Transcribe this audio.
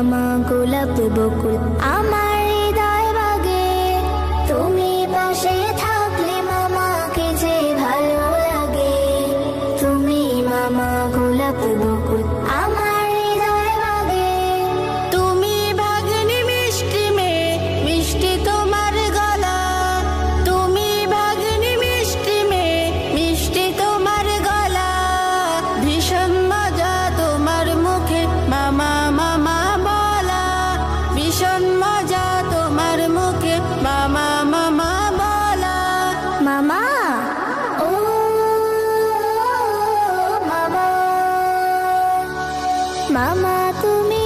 মামা গোলাপ বকুল আমার হৃদয় বাগে। তুমি পাশে থাকলে মামাকে যে ভালো লাগে। তুমি মামা গোলাপ বকুল আমার হৃদয় বাগে। তুমি ভাগ্নি মিষ্টি মেয়ে, মিষ্টি তোমার গলা। তুমি ভাগ্নি মিষ্টি মেয়ে, মিষ্টি তোমার গলা। ভীষণ মজা তোমার মুখে মামা মামা বলা। ভীষণ মজা তোমার মুখে মামা মামা বলা। মামা ও মামা, মামা তুমি